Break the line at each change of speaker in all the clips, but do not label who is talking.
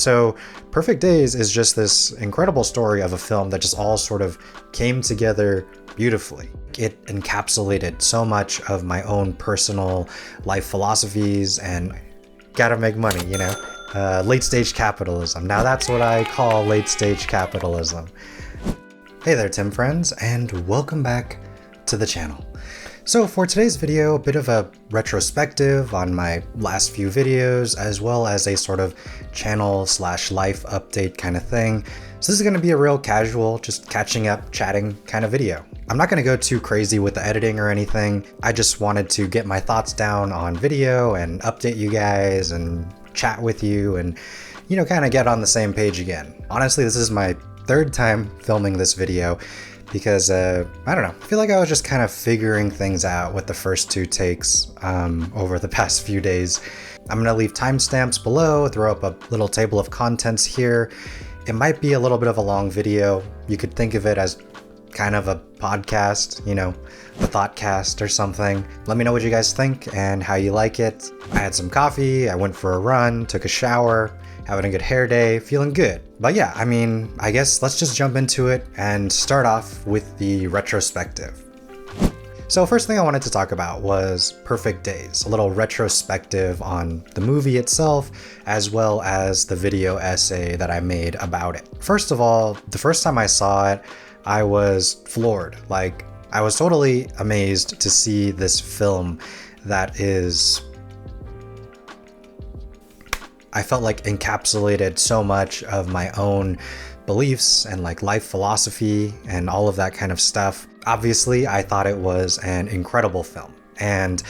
So Perfect Days is just this incredible story of a film that just all sort of came together beautifully. It encapsulated so much of my own personal life philosophies and gotta make money, late stage capitalism. Now that's what I call late stage capitalism. Hey there, Tim friends, and welcome back to the channel. So for today's video, a bit of a retrospective on my last few videos, as well as a sort of channel/life update kind of thing. So this is going to be a real casual, just catching up, chatting kind of video. I'm not going to go too crazy with the editing or anything. I just wanted to get my thoughts down on video and update you guys and chat with you and, kind of get on the same page again. Honestly, this is my third time filming this video. Because, I don't know, I feel like I was just kind of figuring things out with the first two takes over the past few days. I'm going to leave timestamps below, throw up a little table of contents here. It might be a little bit of a long video. You could think of it as kind of a podcast, a thoughtcast or something. Let me know what you guys think and how you like it. I had some coffee, I went for a run, took a shower, having a good hair day, feeling good. But yeah, I guess let's just jump into it and start off with the retrospective. So first thing I wanted to talk about was Perfect Days, a little retrospective on the movie itself, as well as the video essay that I made about it. First of all, the first time I saw it, I was floored. I was totally amazed to see this film that is, I felt like encapsulated so much of my own beliefs and life philosophy and all of that kind of stuff. Obviously, I thought it was an incredible film. And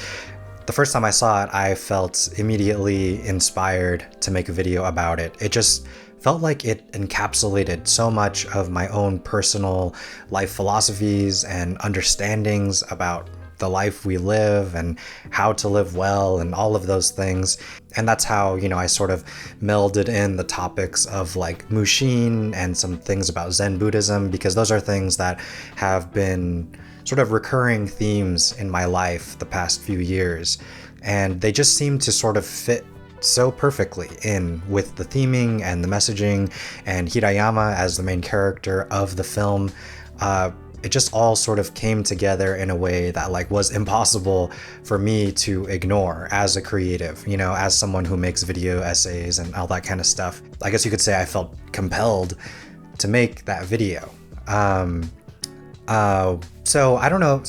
the first time I saw it, I felt immediately inspired to make a video about it. It just felt like it encapsulated so much of my own personal life philosophies and understandings about the life we live and how to live well and all of those things. And that's how, I sort of melded in the topics of Mushin and some things about Zen Buddhism, because those are things that have been sort of recurring themes in my life the past few years. And they just seem to sort of fit so perfectly in with the theming and the messaging, and Hirayama as the main character of the film. It just all sort of came together in a way that was impossible for me to ignore as a creative, as someone who makes video essays and all that kind of stuff. I guess you could say I felt compelled to make that video. So I don't know.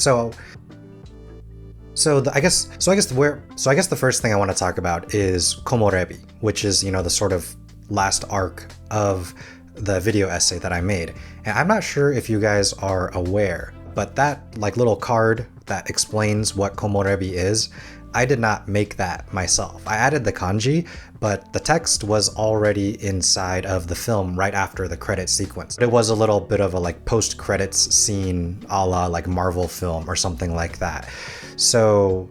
I guess the first thing I want to talk about is Komorebi, which is, the sort of last arc of the video essay that I made. And I'm not sure if you guys are aware, but that little card that explains what Komorebi is, I did not make that myself. I added the kanji, but the text was already inside of the film right after the credit sequence. It was a little bit of a post-credits scene a la Marvel film or something like that. So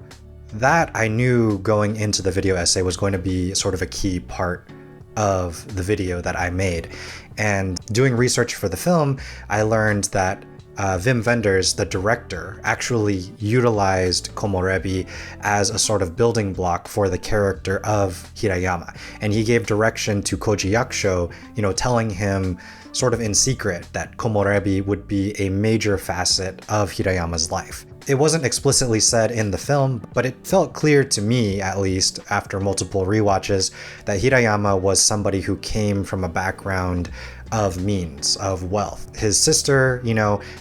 that I knew going into the video essay was going to be sort of a key part of the video that I made. And doing research for the film, I learned that Wim Wenders, the director, actually utilized Komorebi as a sort of building block for the character of Hirayama. And he gave direction to Koji Yakusho, telling him sort of in secret that Komorebi would be a major facet of Hirayama's life. It wasn't explicitly said in the film, but it felt clear to me, at least after multiple rewatches, that Hirayama was somebody who came from a background of means, of wealth. His sister,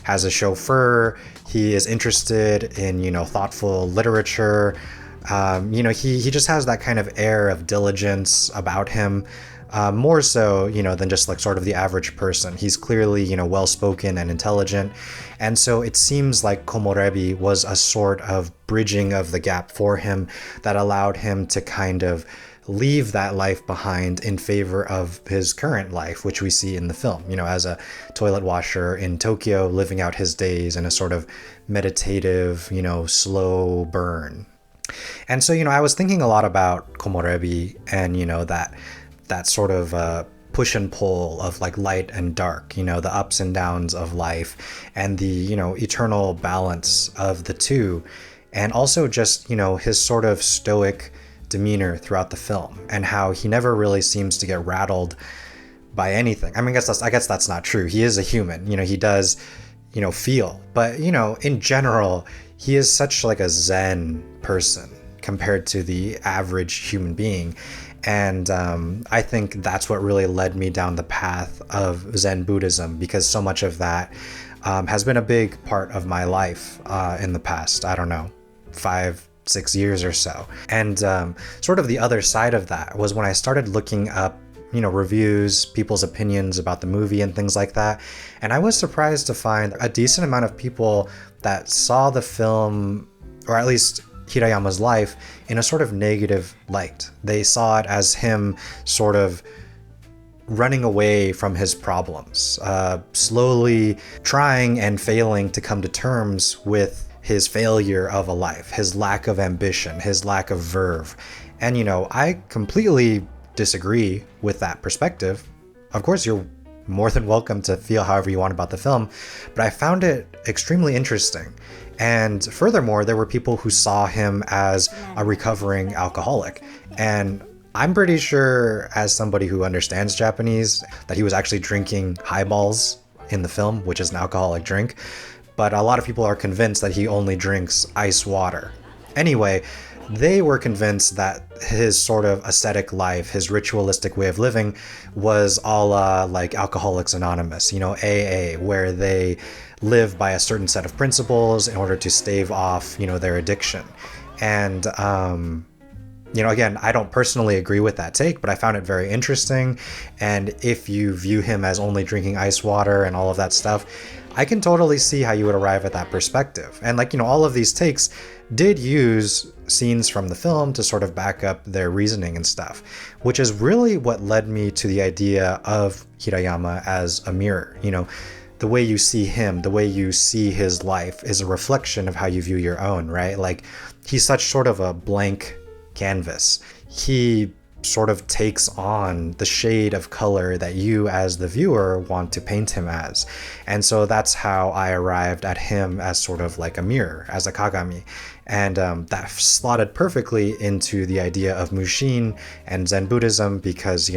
has a chauffeur. He is interested in, thoughtful literature. He just has that kind of air of diligence about him. More so, than just sort of the average person. He's clearly, well-spoken and intelligent. And so it seems like Komorebi was a sort of bridging of the gap for him that allowed him to kind of leave that life behind in favor of his current life, which we see in the film, as a toilet washer in Tokyo, living out his days in a sort of meditative, slow burn. And so, I was thinking a lot about Komorebi and, that sort of push and pull of light and dark, the ups and downs of life and the, eternal balance of the two. And also just, his sort of stoic demeanor throughout the film, and how he never really seems to get rattled by anything. I mean, I guess that's not true. He is a human, he does, feel, but in general, he is such like a Zen person compared to the average human being. And I think that's what really led me down the path of Zen Buddhism, because so much of that has been a big part of my life in the past, I don't know, 5-6 years or so. And sort of the other side of that was when I started looking up reviews, people's opinions about the movie and things like that. And I was surprised to find a decent amount of people that saw the film, or at least Hirayama's life, in a sort of negative light. They saw it as him sort of running away from his problems, slowly trying and failing to come to terms with his failure of a life, his lack of ambition, his lack of verve. And I completely disagree with that perspective. Of course, you're more than welcome to feel however you want about the film, but I found it extremely interesting. And furthermore, there were people who saw him as a recovering alcoholic. And I'm pretty sure, as somebody who understands Japanese, that he was actually drinking highballs in the film, which is an alcoholic drink. But a lot of people are convinced that he only drinks ice water. Anyway, they were convinced that his sort of ascetic life, his ritualistic way of living, was a la like Alcoholics Anonymous, AA, where they live by a certain set of principles in order to stave off, their addiction. And, again, I don't personally agree with that take, but I found it very interesting. And if you view him as only drinking ice water and all of that stuff, I can totally see how you would arrive at that perspective. And all of these takes did use scenes from the film to sort of back up their reasoning and stuff, which is really what led me to the idea of Hirayama as a mirror. The way you see him, the way you see his life is a reflection of how you view your own, right? Like, he's such sort of a blank canvas. He sort of takes on the shade of color that you as the viewer want to paint him as. And so that's how I arrived at him as sort of like a mirror, as a kagami. And that slotted perfectly into the idea of Mushin and Zen Buddhism, because,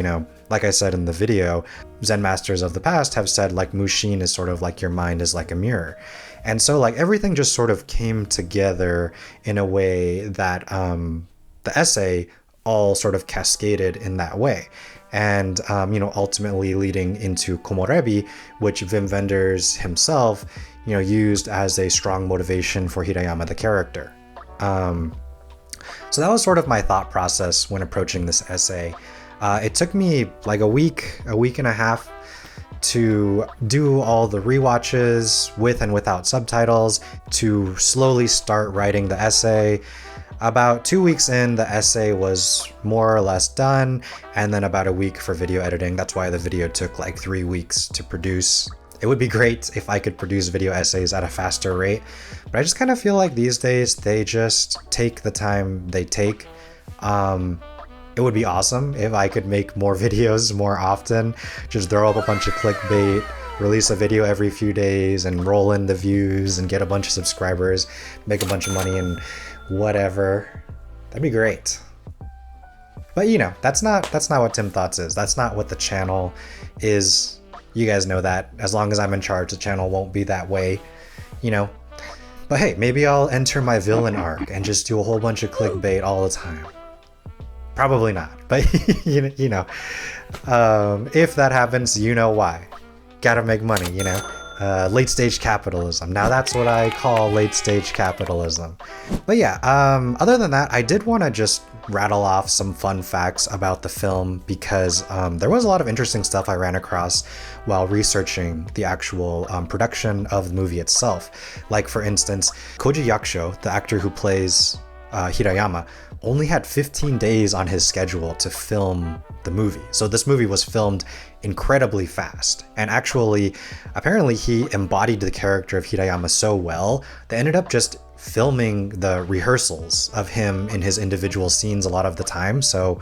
like I said in the video, Zen masters of the past have said like Mushin is sort of like your mind is like a mirror. And so like everything just sort of came together in a way that the essay all sort of cascaded in that way. And, ultimately leading into Komorebi, which Wim Wenders himself, used as a strong motivation for Hirayama the character. So that was sort of my thought process when approaching this essay. It took me like a week and a half to do all the rewatches with and without subtitles, to slowly start writing the essay. About 2 weeks in, the essay was more or less done, and then about a week for video editing. That's why the video took like 3 weeks to produce. It would be great if I could produce video essays at a faster rate, but I just kind of feel like these days they just take the time they take. It would be awesome if I could make more videos more often, just throw up a bunch of clickbait, release a video every few days and roll in the views and get a bunch of subscribers, make a bunch of money and whatever. That'd be great. But that's not what Tim Thoughts is. That's not what the channel is. You guys know that. As long as I'm in charge, the channel won't be that way, But hey, maybe I'll enter my villain arc and just do a whole bunch of clickbait all the time. Probably not, but if that happens, why. Gotta make money, late stage capitalism. Now that's what I call late stage capitalism. But yeah, other than that, I did want to just rattle off some fun facts about the film, because there was a lot of interesting stuff I ran across while researching the actual production of the movie itself. Like, for instance, Koji Yakusho, the actor who plays Hirayama, only had 15 days on his schedule to film the movie. So this movie was filmed incredibly fast. And actually, apparently he embodied the character of Hirayama so well, they ended up just filming the rehearsals of him in his individual scenes a lot of the time. So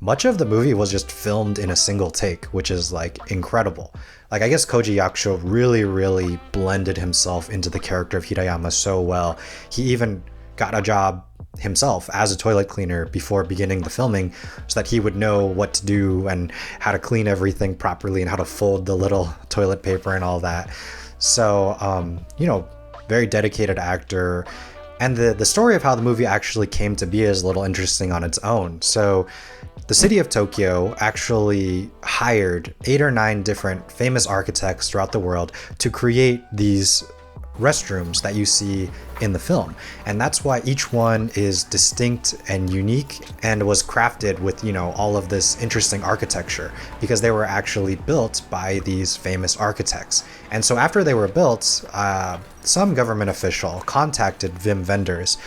much of the movie was just filmed in a single take, which is like incredible. Like, I guess Koji Yakusho really blended himself into the character of Hirayama so well. He even got a job himself as a toilet cleaner before beginning the filming, so that he would know what to do and how to clean everything properly and how to fold the little toilet paper and all that. So, very dedicated actor. And the story of how the movie actually came to be is a little interesting on its own. So the city of Tokyo actually hired 8 or 9 different famous architects throughout the world to create these restrooms that you see in the film. And that's why each one is distinct and unique and was crafted with, all of this interesting architecture, because they were actually built by these famous architects. And so after they were built, some government official contacted Vim Vendors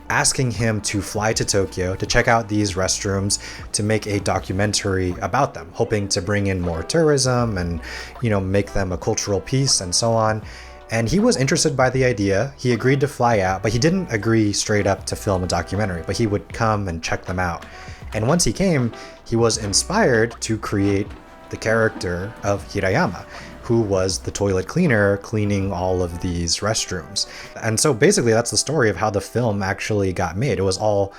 asking him to fly to Tokyo to check out these restrooms to make a documentary about them, hoping to bring in more tourism and, make them a cultural piece and so on. And he was interested by the idea. He agreed to fly out, but he didn't agree straight up to film a documentary, but he would come and check them out. And once he came, he was inspired to create the character of Hirayama, who was the toilet cleaner cleaning all of these restrooms. And so basically that's the story of how the film actually got made. It was all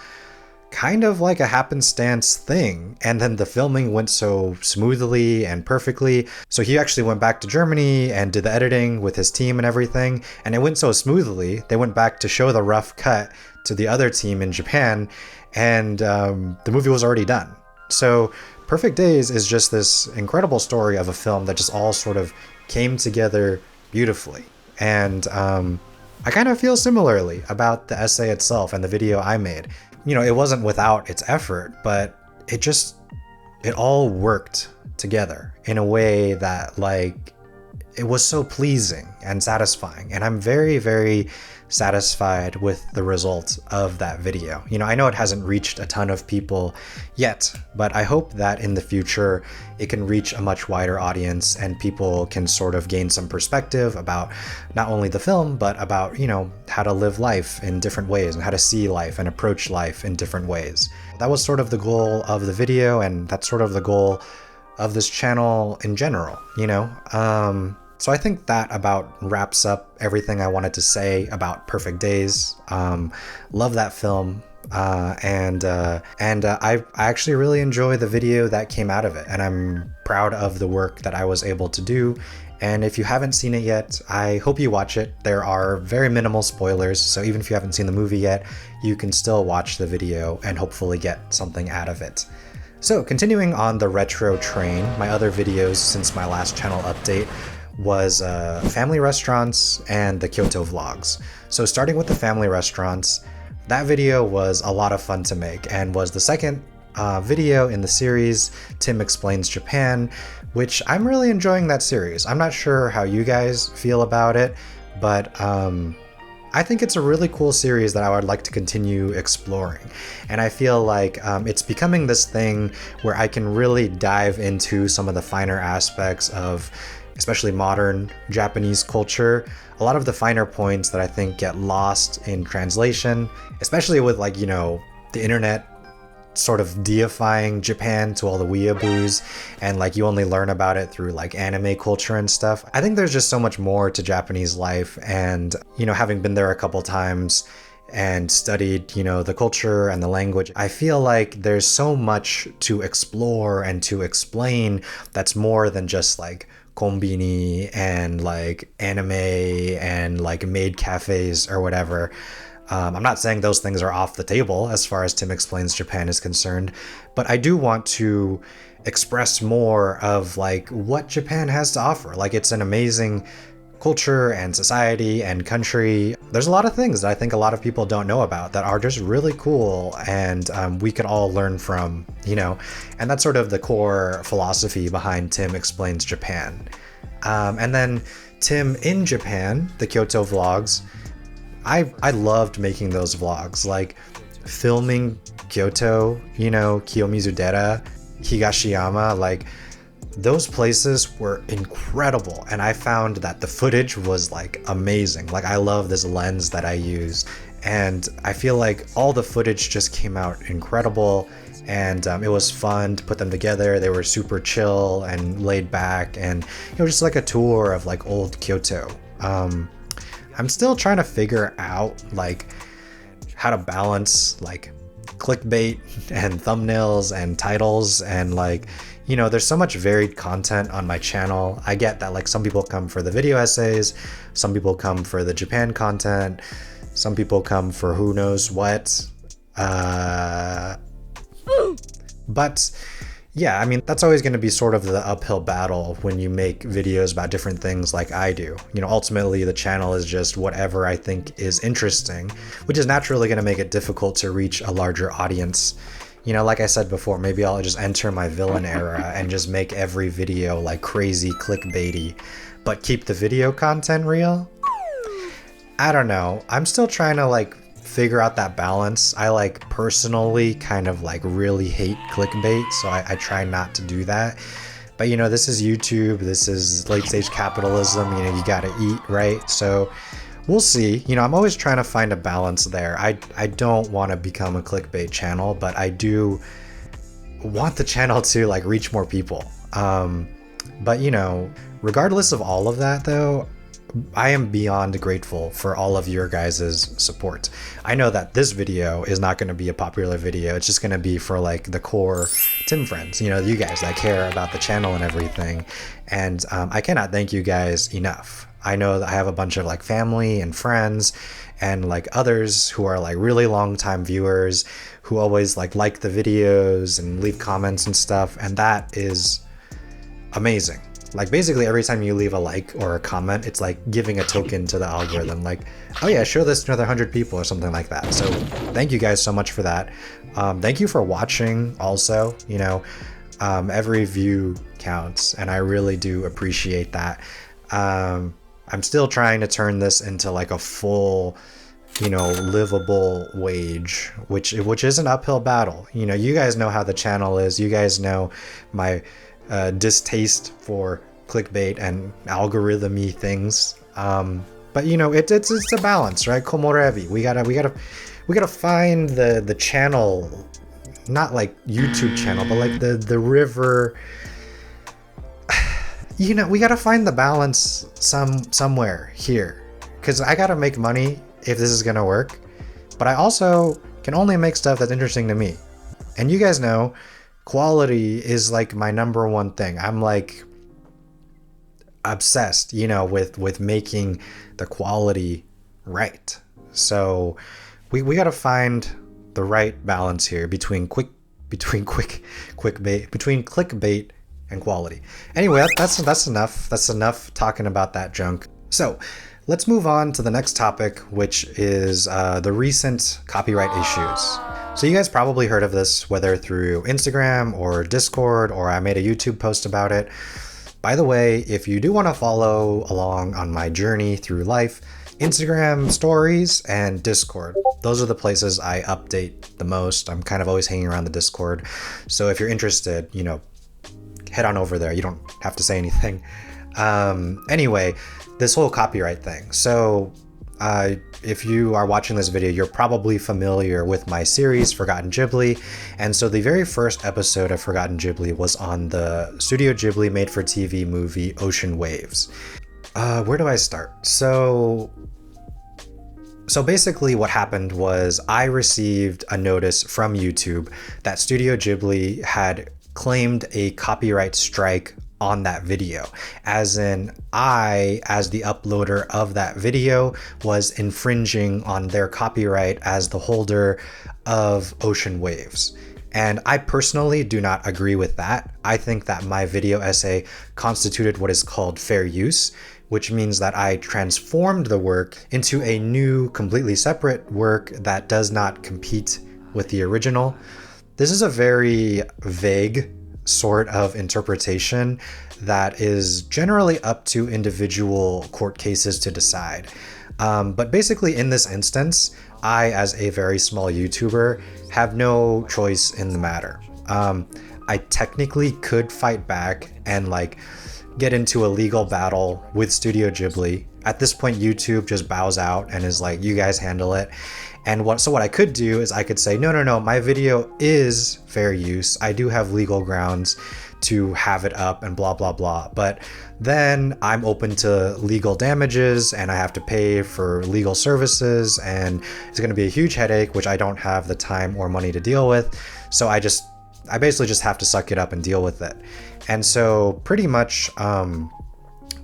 kind of like a happenstance thing, and then the filming went so smoothly and perfectly. So he actually went back to Germany and did the editing with his team and everything, and it went so smoothly they went back to show the rough cut to the other team in Japan, and the movie was already done. So Perfect Days is just this incredible story of a film that just all sort of came together beautifully. And I kind of feel similarly about the essay itself and the video I made. It wasn't without its effort, but it all worked together in a way that it was so pleasing and satisfying. And I'm very, very satisfied with the result of that video. I know it hasn't reached a ton of people yet, but I hope that in the future it can reach a much wider audience and people can sort of gain some perspective about not only the film, but about, how to live life in different ways and how to see life and approach life in different ways. That was sort of the goal of the video, and that's sort of the goal of this channel in general, So I think that about wraps up everything I wanted to say about Perfect Days. Love that film. And I actually really enjoy the video that came out of it, and I'm proud of the work that I was able to do. And if you haven't seen it yet, I hope you watch it. There are very minimal spoilers, so even if you haven't seen the movie yet, you can still watch the video and hopefully get something out of it. So continuing on the retro train, my other videos since my last channel update was family restaurants and the Kyoto vlogs. So starting with the family restaurants, that video was a lot of fun to make and was the second video in the series, Tim Explains Japan, which I'm really enjoying that series. I'm not sure how you guys feel about it, but I think it's a really cool series that I would like to continue exploring. And I feel like it's becoming this thing where I can really dive into some of the finer aspects of especially modern Japanese culture. A lot of the finer points that I think get lost in translation, especially with the internet sort of deifying Japan to all the weeaboos, and you only learn about it through anime culture and stuff. I think there's just so much more to Japanese life, and having been there a couple times and studied the culture and the language, I feel like there's so much to explore and to explain that's more than just konbini and anime and maid cafes or whatever. I'm not saying those things are off the table as far as Tim Explains Japan is concerned, but I do want to express more of what Japan has to offer. It's an amazing culture and society and country. There's a lot of things that I think a lot of people don't know about that are just really cool, and we could all learn from, and that's sort of the core philosophy behind Tim Explains Japan. And then Tim in Japan, the Kyoto vlogs, I loved making those vlogs, filming Kyoto, Kiyomizu-dera, Higashiyama, those places were incredible, and I found that the footage was amazing. I love this lens that I use, and I feel like all the footage just came out incredible, and it was fun to put them together. They were super chill and laid back, and it was just a tour of old Kyoto. I'm still trying to figure out how to balance like clickbait and thumbnails and titles, and like, you know, there's so much varied content on my channel. I get that like some people come for the video essays, some people come for the Japan content, some people come for who knows what. But yeah, I mean, that's always going to be sort of the uphill battle when you make videos about different things like I do. You know, ultimately the channel is just whatever I think is interesting, which is naturally going to make it difficult to reach a larger audience. You know, like I said before, maybe I'll just enter my villain era and just make every video like crazy clickbaity, but keep the video content real. I don't know. I'm still trying to like figure out that balance. I like personally kind of like really hate clickbait, so I try not to do that. But you know, this is YouTube, this is late stage capitalism, you know, you gotta eat, right? So we'll see. You know, I'm always trying to find a balance there. I don't want to become a clickbait channel, but I do want the channel to like reach more people. But you know, regardless of all of that though, I am beyond grateful for all of your guys' support. I know that this video is not going to be a popular video. It's just going to be for like the core Tim friends, you know, you guys that care about the channel and everything. And I cannot thank you guys enough. I know that I have a bunch of like family and friends and like others who are like really long time viewers who always like the videos and leave comments and stuff. And that is amazing. Like basically every time you leave a like or a comment, it's like giving a token to the algorithm, like, oh yeah, show this to another 100 people or something like that. So thank you guys so much for that. Thank you for watching also. You know, every view counts and I really do appreciate that. I'm still trying to turn this into like a full, you know, livable wage, which is an uphill battle. You know, you guys know how the channel is. You guys know my distaste for clickbait and algorithm-y things, but you know, it's a balance, right? Komorebi, we gotta find the channel, not like YouTube channel, but like the river. You know, we gotta find the balance somewhere here, because I gotta make money if this is gonna work, but I also can only make stuff that's interesting to me, and you guys know quality is like my number one thing. I'm like obsessed, you know, with making the quality right. So we got to find the right balance here between clickbait and quality. Anyway, that's enough. That's enough talking about that junk. So let's move on to the next topic, which is the recent copyright issues. So you guys probably heard of this, whether through Instagram or Discord, or I made a YouTube post about it. By the way, if you do want to follow along on my journey through life, Instagram stories and Discord, those are the places I update the most. I'm kind of always hanging around the Discord. So if you're interested, you know, head on over there. You don't have to say anything. Anyway, this whole copyright thing. So if you are watching this video, you're probably familiar with my series, Forgotten Ghibli. And so the very first episode of Forgotten Ghibli was on the Studio Ghibli made-for-TV movie Ocean Waves. Where do I start? So basically what happened was I received a notice from YouTube that Studio Ghibli had claimed a copyright strike on that video, as in I, as the uploader of that video, was infringing on their copyright as the holder of Ocean Waves. And I personally do not agree with that. I think that my video essay constituted what is called fair use, which means that I transformed the work into a new, completely separate work that does not compete with the original. This is a very vague sort of interpretation that is generally up to individual court cases to decide. But basically in this instance, I, as a very small YouTuber, have no choice in the matter. I technically could fight back and like get into a legal battle with Studio Ghibli. At this point, YouTube just bows out and is like, you guys handle it. And what I could do is I could say, no, my video is fair use. I do have legal grounds to have it up and blah blah blah. But then I'm open to legal damages and I have to pay for legal services, and it's going to be a huge headache, which I don't have the time or money to deal with. So I basically just have to suck it up and deal with it. And so pretty much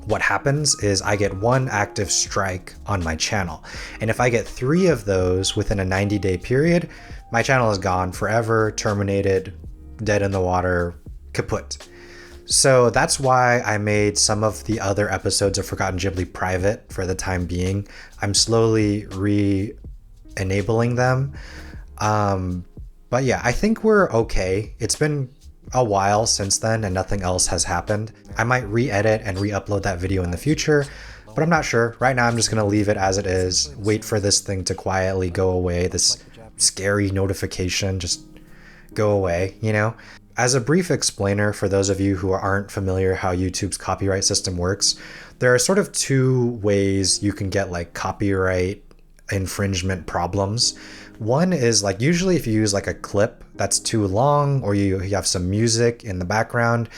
what happens is I get 1 active strike on my channel. And if I get 3 of those within a 90-day period, my channel is gone forever, terminated, dead in the water, kaput. So that's why I made some of the other episodes of Forgotten Ghibli private for the time being. I'm slowly re-enabling them. But yeah, I think we're okay. It's been a while since then and nothing else has happened. I might re-edit and re-upload that video in the future, but I'm not sure. Right now I'm just gonna leave it as it is, wait for this thing to quietly go away, this scary notification just go away, you know? As a brief explainer for those of you who aren't familiar how YouTube's copyright system works, there are sort of 2 ways you can get like copyright infringement problems. One is like usually if you use like a clip that's too long, or you have some music in the background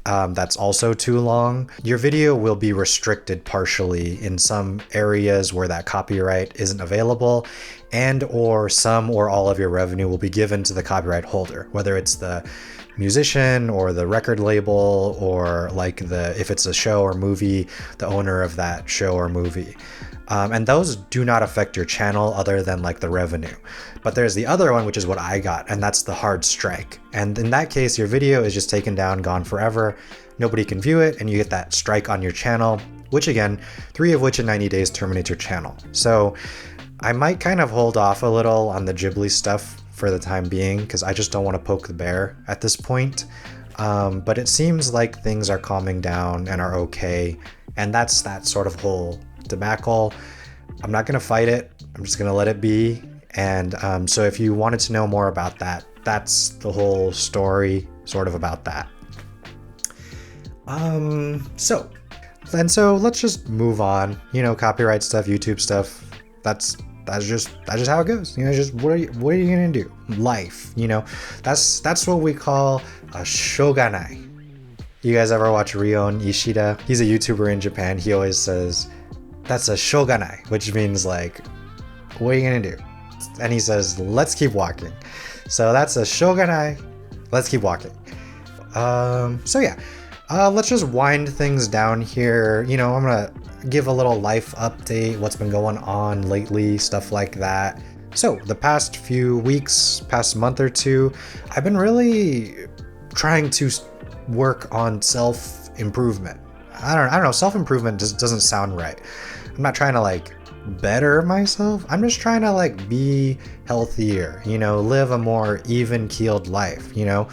that's also too long, your video will be restricted partially in some areas where that copyright isn't available, and or some or all of your revenue will be given to the copyright holder, whether it's the musician or the record label, or like if it's a show or movie, the owner of that show or movie. And those do not affect your channel other than like the revenue. But there's the other one, which is what I got, and that's the hard strike. And in that case, your video is just taken down, gone forever. Nobody can view it, and you get that strike on your channel, which again, 3 of which in 90 days terminates your channel. So I might kind of hold off a little on the Ghibli stuff for the time being, because I just don't want to poke the bear at this point. But it seems like things are calming down and are okay. And that's that sort of whole debacle. I'm not going to fight it. I'm just going to let it be. And so if you wanted to know more about that, that's the whole story sort of about that. So let's just move on. You know, copyright stuff, YouTube stuff, that's just how it goes. You know, just what are you gonna do? Life, you know, that's what we call a shoganai. You guys ever watch Rion Ishida? He's a YouTuber in Japan. He always says, that's a shoganai, which means like, what are you gonna do? And he says, let's keep walking. So that's a shoganai, let's keep walking. So yeah, let's just wind things down here. You know, I'm gonna give a little life update, what's been going on lately, stuff like that. So the past few weeks, past month or 2, I've been really trying to work on self-improvement. I don't know, self-improvement just doesn't sound right. I'm not trying to like better myself. I'm just trying to like be healthier, you know, live a more even-keeled life, you know,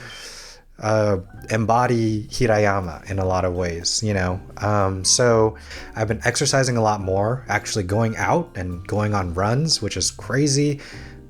embody Hirayama in a lot of ways, you know. So I've been exercising a lot more, actually going out and going on runs, which is crazy,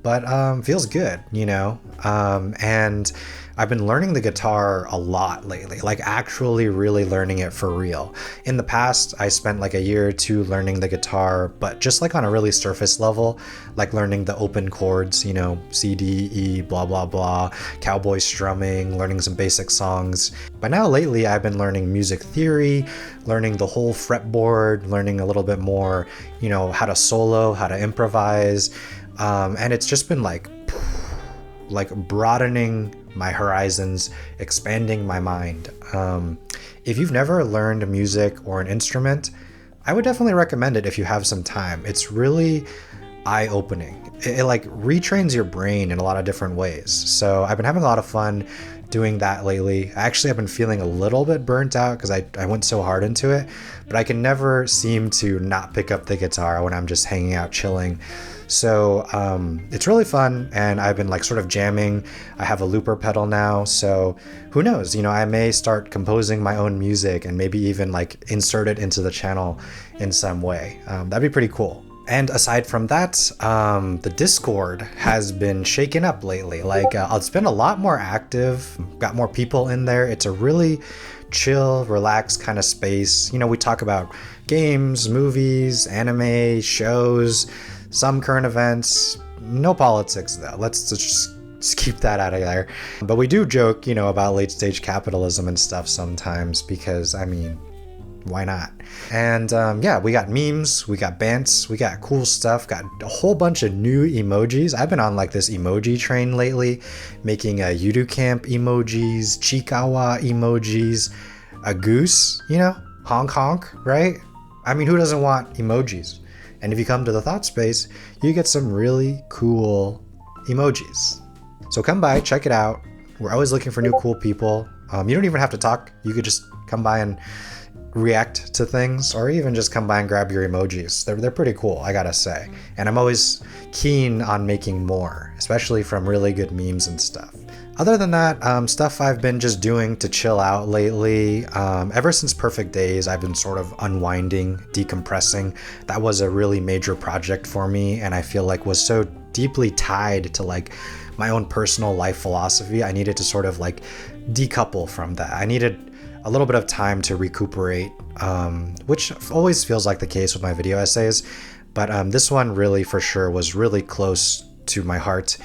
but feels good, you know. And I've been learning the guitar a lot lately, like actually really learning it for real. In the past, I spent like a year or 2 learning the guitar, but just like on a really surface level, like learning the open chords, you know, C, D, E, blah, blah, blah, cowboy strumming, learning some basic songs. But now lately, I've been learning music theory, learning the whole fretboard, learning a little bit more, you know, how to solo, how to improvise. And it's just been like broadening my horizons, expanding my mind. If you've never learned music or an instrument, I would definitely recommend it if you have some time. It's really eye-opening. It like retrains your brain in a lot of different ways. So I've been having a lot of fun doing that lately. Actually, I've been feeling a little bit burnt out because I went so hard into it, but I can never seem to not pick up the guitar when I'm just hanging out chilling. So it's really fun, and I've been like sort of jamming. I have a looper pedal now, so who knows, you know, I may start composing my own music and maybe even like insert it into the channel in some way. That'd be pretty cool. And aside from that, the Discord has been shaken up lately. Like it's been a lot more active, got more people in there. It's a really chill, relaxed kind of space. You know, we talk about games, movies, anime, shows, some current events, no politics though. Let's just Just keep that out of there. But we do joke, about late stage capitalism and stuff sometimes because, I mean, why not? And yeah, we got memes, we got bants, we got cool stuff, got a whole bunch of new emojis. I've been on like this emoji train lately, making a Yudu Camp emojis, Chikawa emojis, a goose, honk honk, right? I mean, who doesn't want emojis? And if you come to the Thought Space, you get some really cool emojis. So come by, check it out. We're always looking for new cool people. You don't even have to talk. You could just come by and react to things, or even just come by and grab your emojis. They're pretty cool, I gotta say. And I'm always keen on making more, especially from really good memes and stuff. Other than that, stuff I've been just doing to chill out lately. Ever since Perfect Days, I've been sort of unwinding, decompressing. That was a really major project for me, and I feel like was so deeply tied to like my own personal life philosophy. I needed to sort of like decouple from that. I needed a little bit of time to recuperate, which always feels like the case with my video essays. But this one really for sure was really close to my heart.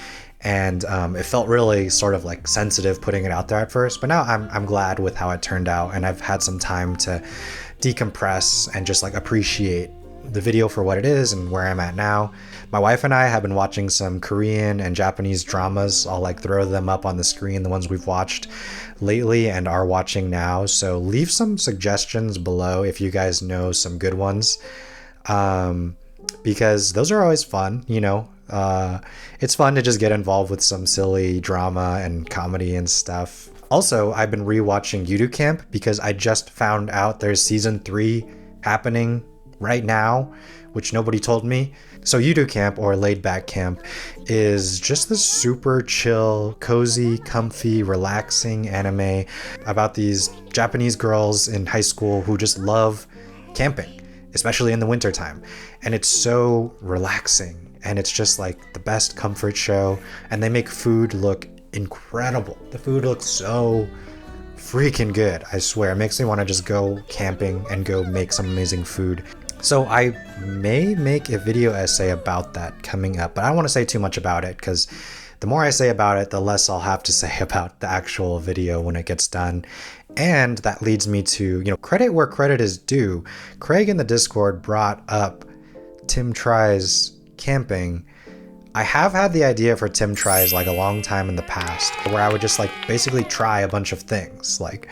And it felt really sort of like sensitive putting it out there at first. But now I'm glad with how it turned out. And I've had some time to decompress and just like appreciate the video for what it is and where I'm at now. My wife and I have been watching some Korean and Japanese dramas. I'll like throw them up on the screen, the ones we've watched lately and are watching now. So leave some suggestions below if you guys know some good ones, because those are always fun. It's fun to just get involved with some silly drama and comedy and stuff. Also, I've been rewatching Yudu Camp because I just found out there's season 3 happening right now, which nobody told me. So Yudu Camp, or Laid Back Camp, is just this super chill, cozy, comfy, relaxing anime about these Japanese girls in high school who just love camping, especially in the wintertime. And it's so relaxing, and it's just like the best comfort show, and they make food look incredible. The food looks so freaking good, I swear. It makes me want to just go camping and go make some amazing food. So I may make a video essay about that coming up, but I don't want to say too much about it because the more I say about it, the less I'll have to say about the actual video when it gets done. And that leads me to, credit where credit is due. Craig in the Discord brought up Tim Tries camping. I have had the idea for Tim Tries like a long time in the past, where I would just like basically try a bunch of things, like,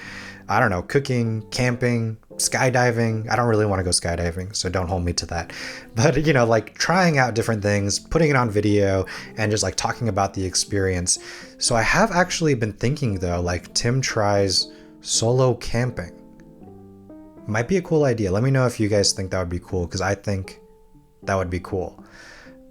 I don't know, cooking, camping, skydiving. I don't really want to go skydiving, so don't hold me to that. But, like trying out different things, putting it on video, and just like talking about the experience. So I have actually been thinking though, like Tim Tries solo camping. Might be a cool idea. Let me know if you guys think that would be cool, because I think that would be cool.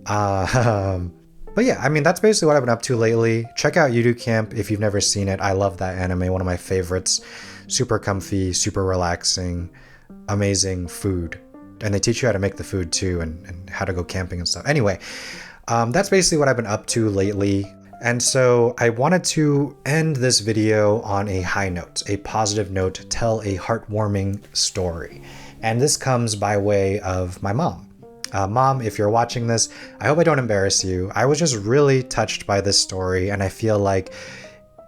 But yeah, I mean, that's basically what I've been up to lately. Check out Yudu Camp if you've never seen it. I love that anime, one of my favorites. Super comfy, super relaxing, amazing food. And they teach you how to make the food too, and how to go camping and stuff. Anyway, that's basically what I've been up to lately. And so I wanted to end this video on a high note, a positive note, tell a heartwarming story. And this comes by way of my mom. Mom, if you're watching this, I hope I don't embarrass you. I was just really touched by this story, and I feel like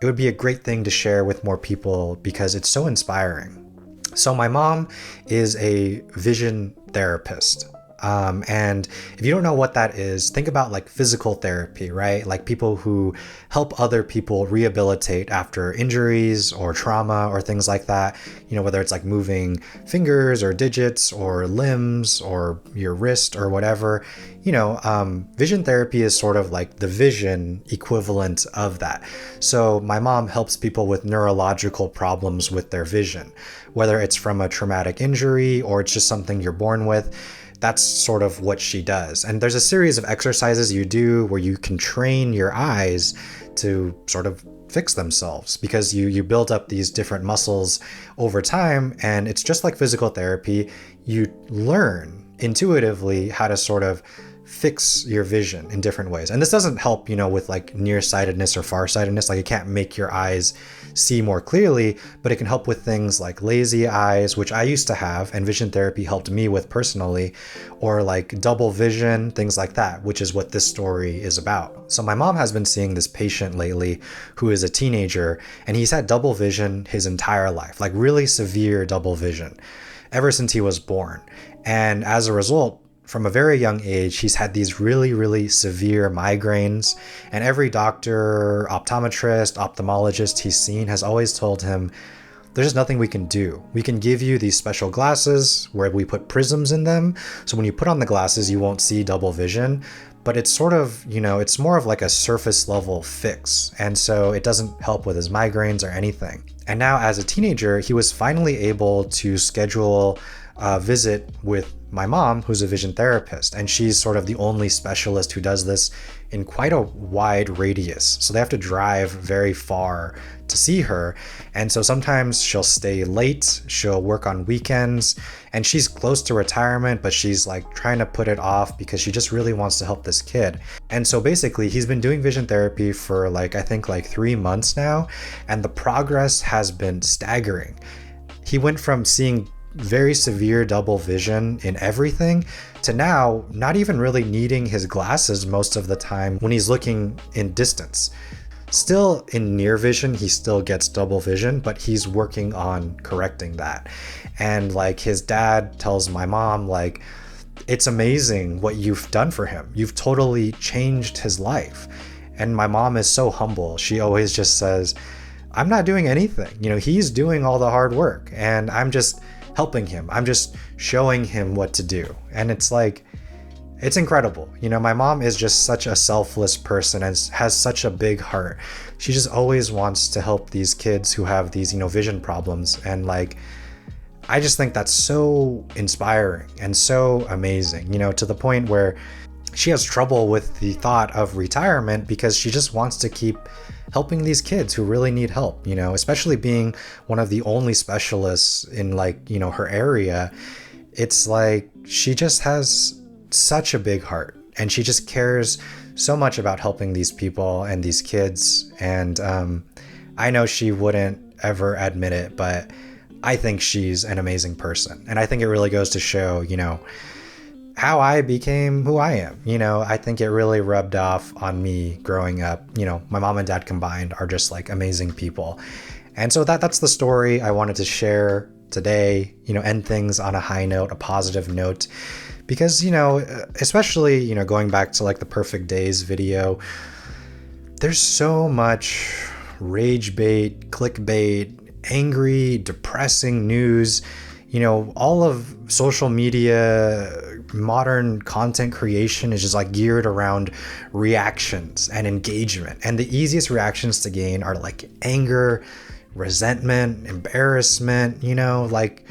it would be a great thing to share with more people because it's so inspiring. So my mom is a vision therapist. And if you don't know what that is, think about like physical therapy, right? Like people who help other people rehabilitate after injuries or trauma or things like that, whether it's like moving fingers or digits or limbs or your wrist or whatever, vision therapy is sort of like the vision equivalent of that. So my mom helps people with neurological problems with their vision, whether it's from a traumatic injury or it's just something you're born with. That's sort of what she does. And there's a series of exercises you do where you can train your eyes to sort of fix themselves because you build up these different muscles over time. And it's just like physical therapy. You learn intuitively how to sort of fix your vision in different ways. And this doesn't help, with like nearsightedness or farsightedness. Like it can't make your eyes see more clearly, but it can help with things like lazy eyes, which I used to have, and vision therapy helped me with personally, or like double vision, things like that, which is what this story is about. So my mom has been seeing this patient lately who is a teenager, and he's had double vision his entire life, like really severe double vision ever since he was born. And as a result, from a very young age, he's had these really, really severe migraines, and every doctor, optometrist, ophthalmologist he's seen has always told him, there's just nothing we can do. We can give you these special glasses where we put prisms in them, so when you put on the glasses, you won't see double vision, but it's sort of, it's more of like a surface level fix, and so it doesn't help with his migraines or anything. And now as a teenager, he was finally able to schedule a visit with my mom, who's a vision therapist, and she's sort of the only specialist who does this in quite a wide radius. So they have to drive very far to see her. And so sometimes she'll stay late, she'll work on weekends, and she's close to retirement, but she's like trying to put it off because she just really wants to help this kid. And so basically he's been doing vision therapy for I think 3 months now, and the progress has been staggering. He went from seeing very severe double vision in everything to now not even really needing his glasses most of the time when he's looking in distance. Still in near vision, he still gets double vision, but he's working on correcting that. And like his dad tells my mom, like, it's amazing what you've done for him. You've totally changed his life. And my mom is so humble. She always just says, I'm not doing anything. He's doing all the hard work and I'm just helping him. I'm just showing him what to do. And it's like, it's incredible. My mom is just such a selfless person and has such a big heart. She just always wants to help these kids who have these, vision problems. And like, I just think that's so inspiring and so amazing, to the point where she has trouble with the thought of retirement because she just wants to keep helping these kids who really need help, especially being one of the only specialists in her area. It's like she just has such a big heart and she just cares so much about helping these people and these kids. And I know she wouldn't ever admit it, but I think she's an amazing person. And I think it really goes to show, how I became who I am. I think it really rubbed off on me growing up. My mom and dad combined are just like amazing people. And so that's the story I wanted to share today, end things on a high note, a positive note, because, especially, going back to like the Perfect Days video, there's so much rage bait, clickbait, angry, depressing news, all of social media, modern content creation is just like geared around reactions and engagement. And the easiest reactions to gain are like anger, resentment, embarrassment, like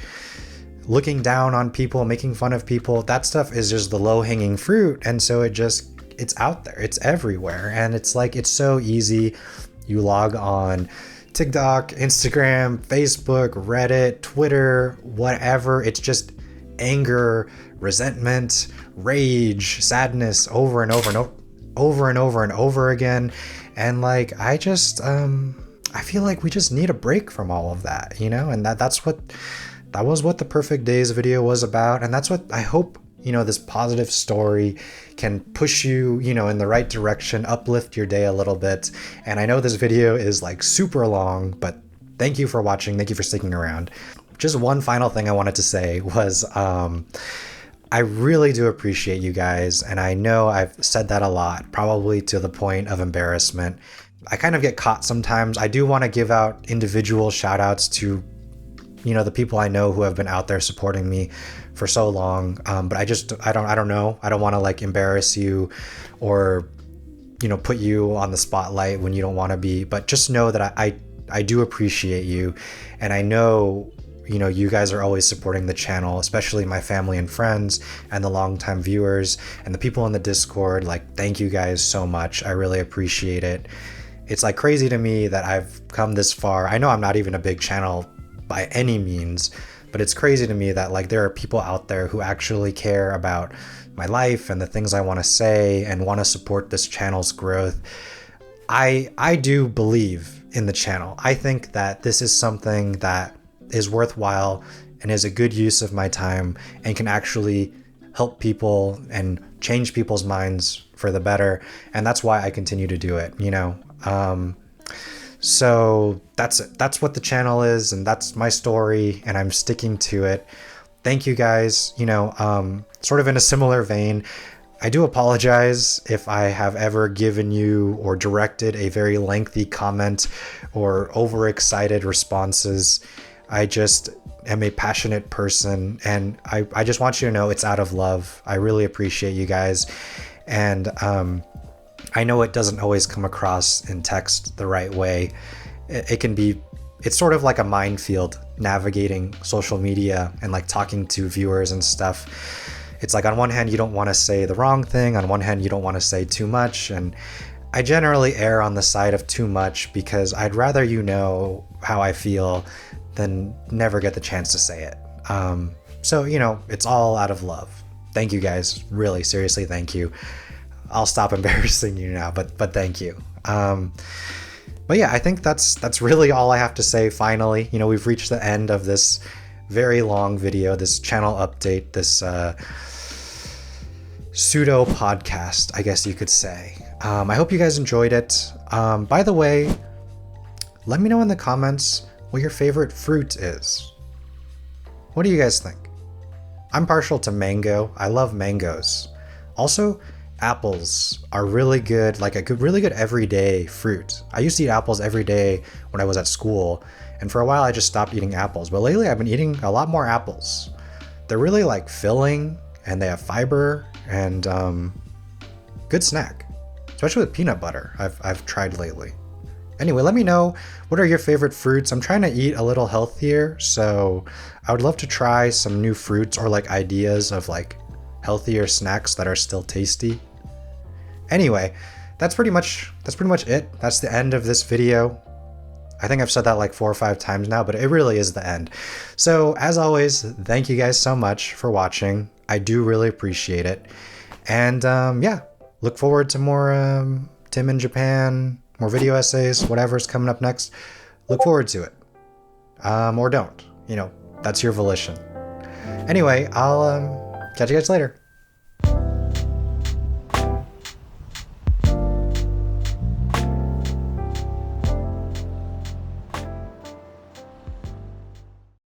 looking down on people, making fun of people. That stuff is just the low-hanging fruit. And so it's out there, it's everywhere. And it's like, it's so easy. You log on TikTok, Instagram, Facebook, Reddit, Twitter, whatever. It's just anger, resentment, rage, sadness over and over and over and over and over again. And like, I feel like we just need a break from all of that, and that was what the Perfect Days video was about. And that's what I hope, this positive story can push you, in the right direction, uplift your day a little bit. And I know this video is like super long, but thank you for watching. Thank you for sticking around. Just one final thing I wanted to say was, I really do appreciate you guys. And I know I've said that a lot, probably to the point of embarrassment. I kind of get caught sometimes. I do want to give out individual shout outs to, the people I know who have been out there supporting me for so long. But I don't know. I don't want to like embarrass you or, put you on the spotlight when you don't want to be, but just know that I do appreciate you. And I know, you guys are always supporting the channel, especially my family and friends and the longtime viewers and the people in the Discord. Like, thank you guys so much. I really appreciate it. It's like crazy to me that I've come this far. I know I'm not even a big channel by any means, but it's crazy to me that like there are people out there who actually care about my life and the things I want to say and want to support this channel's growth. I do believe in the channel. I think that this is something that is worthwhile and is a good use of my time and can actually help people and change people's minds for the better. And that's why I continue to do it, you know? So that's it. That's what the channel is, and that's my story, and I'm sticking to it. Thank you guys. You know, sort of in a similar vein, I do apologize if I have ever given you or directed a very lengthy comment or overexcited responses. I just am a passionate person, and I just want you to know it's out of love. I really appreciate you guys. And I know it doesn't always come across in text the right way. It can be, it's sort of like a minefield navigating social media and like talking to viewers and stuff. It's like on one hand, you don't want to say the wrong thing. On one hand, you don't want to say too much. And I generally err on the side of too much because I'd rather you know how I feel than never get the chance to say it. So, you know, it's all out of love. Thank you guys. Really, seriously, thank you. I'll stop embarrassing you now, but thank you. But yeah, I think that's really all I have to say finally. You know, we've reached the end of this very long video, this channel update, this pseudo podcast, I guess you could say. I hope you guys enjoyed it. By the way, let me know in the comments what your favorite fruit is. What do you guys think? I'm partial to mango. I love mangoes. Also, apples are really good, like a really good everyday fruit. I used to eat apples every day when I was at school, and for a while I just stopped eating apples. But lately I've been eating a lot more apples. They're really like filling, and they have fiber, and good snack, especially with peanut butter. I've tried lately. Anyway, let me know, what are your favorite fruits? I'm trying to eat a little healthier, so I would love to try some new fruits or like ideas of like healthier snacks that are still tasty. Anyway, that's pretty much it. That's the end of this video. I think I've said that like 4 or 5 times now, but it really is the end. So as always, thank you guys so much for watching. I do really appreciate it. And yeah, look forward to more Tim in Japan, more video essays, whatever's coming up next. Look forward to it. Or don't. You know, that's your volition. Anyway, I'll catch you guys later.